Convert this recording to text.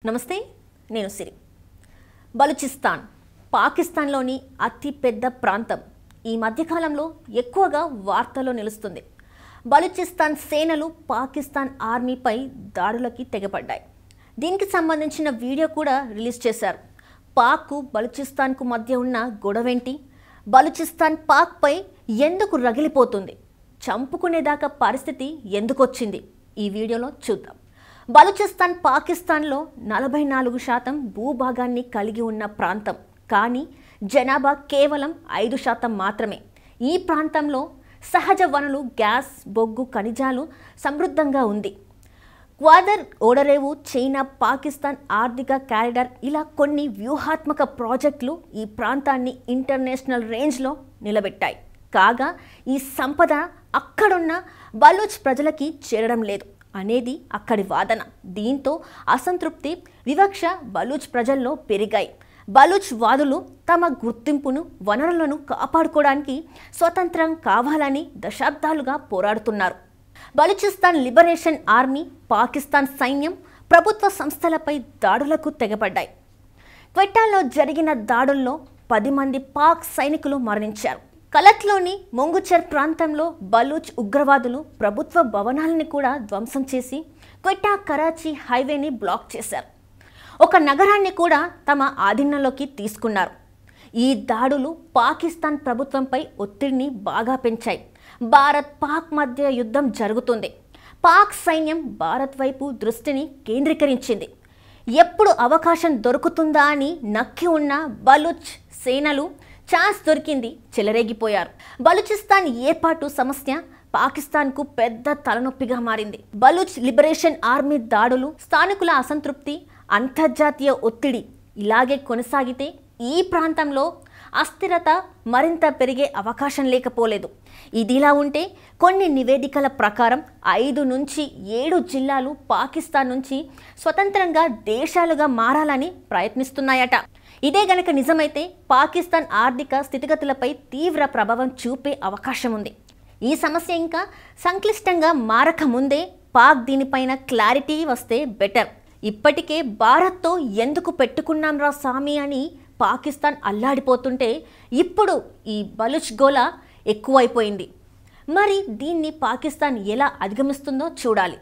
నమస్తే నేను సిరి బలూచిస్తాన్ పాకిస్తాన్లోని అతి పెద్ద ప్రాంతం ఈ మధ్యకాలంలో ఎక్కువగా వార్తల్లో నిలుస్తుంది. బలూచిస్తాన్ సేనలు పాకిస్తాన్ ఆర్మీపై దాడులకి తెగపడ్డాయి. దీనికి సంబంధించిన వీడియో కూడా రిలీజ్ చేశారు. పాక్కు బలూచిస్తాన్కు మధ్య ఉన్న గొడవేంటి, బలూచిస్తాన్ పాక్పై ఎందుకు రగిలిపోతుంది, చంపుకునేదాకా పరిస్థితి ఎందుకొచ్చింది, ఈ వీడియోలో చూద్దాం. బలూచిస్తాన్ పాకిస్తాన్లో 44% భూభాగాన్ని కలిగి ఉన్న ప్రాంతం, కానీ జనాభా కేవలం 5% మాత్రమే. ఈ ప్రాంతంలో సహజ వనరులు, గ్యాస్, బొగ్గు, ఖనిజాలు సమృద్ధంగా ఉంది. క్వాదర్ ఓడరేవు, చైనా పాకిస్తాన్ ఆర్థిక కారిడార్ ఇలా కొన్ని వ్యూహాత్మక ప్రాజెక్టులు ఈ ప్రాంతాన్ని ఇంటర్నేషనల్ రేంజ్లో నిలబెట్టాయి. కాగా ఈ సంపద అక్కడున్న బలూచ్ ప్రజలకి చేరడం లేదు అనేది అక్కడి వాదన. దీంతో అసంతృప్తి, వివక్ష బలూచ్ ప్రజల్లో పెరిగాయి. బలూచ్ వాదులు తమ గుర్తింపును, వనరులను కాపాడుకోవడానికి స్వతంత్రం కావాలని దశాబ్దాలుగా పోరాడుతున్నారు. బలూచిస్తాన్ లిబరేషన్ ఆర్మీ, పాకిస్తాన్ సైన్యం, ప్రభుత్వ సంస్థలపై దాడులకు తెగపడ్డాయి. క్వెట్టాలో జరిగిన దాడుల్లో 10 మంది పాక్ సైనికులు మరణించారు. కలత్లోని ముంగుచర్ ప్రాంతంలో బలూచ్ ఉగ్రవాదులు ప్రభుత్వ భవనాలను కూడా ధ్వంసం చేసి క్వెట్టా కరాచీ హైవేని బ్లాక్ చేశారు. ఒక నగరాన్ని కూడా తమ ఆధీనంలోకి తీసుకున్నారు. ఈ దాడులు పాకిస్తాన్ ప్రభుత్వంపై ఒత్తిడిని బాగా పెంచాయి. భారత్ పాక్ మధ్య యుద్ధం జరుగుతుంది. పాక్ సైన్యం భారత్ వైపు దృష్టిని కేంద్రీకరించింది. ఎప్పుడు అవకాశం దొరుకుతుందా అని నక్కి ఉన్న బలూచ్ సేనలు ఛాన్స్ దొరికింది, చెలరేగిపోయారు. బలూచిస్తాన్ ఏర్పాటు సమస్య పాకిస్తాన్కు పెద్ద తలనొప్పిగా మారింది. బలూచ్ లిబరేషన్ ఆర్మీ దాడులు, స్థానికుల అసంతృప్తి, అంతర్జాతీయ ఒత్తిడి ఇలాగే కొనసాగితే ఈ ప్రాంతంలో అస్థిరత మరింత పెరిగే అవకాశం లేకపోలేదు. ఇదిలా ఉంటే కొన్ని నివేదికల ప్రకారం 5 నుంచి 7 జిల్లాలు పాకిస్తాన్ నుంచి స్వతంత్రంగా దేశాలుగా మారాలని ప్రయత్నిస్తున్నాయట. ఇదే గనక నిజమైతే పాకిస్తాన్ ఆర్థిక స్థితిగతులపై తీవ్ర ప్రభావం చూపే అవకాశం ఉంది. ఈ సమస్య ఇంకా సంక్లిష్టంగా మారక ముందే పాక్ దీనిపైన క్లారిటీ వస్తే బెటర్. ఇప్పటికే భారత్తో ఎందుకు పెట్టుకున్నాం రా సామి అని పాకిస్తాన్ అల్లాడిపోతుంటే ఇప్పుడు ఈ బలూచ్ గోలా ఎక్కువైపోయింది. మరి దీన్ని పాకిస్తాన్ ఎలా అధిగమిస్తుందో చూడాలి.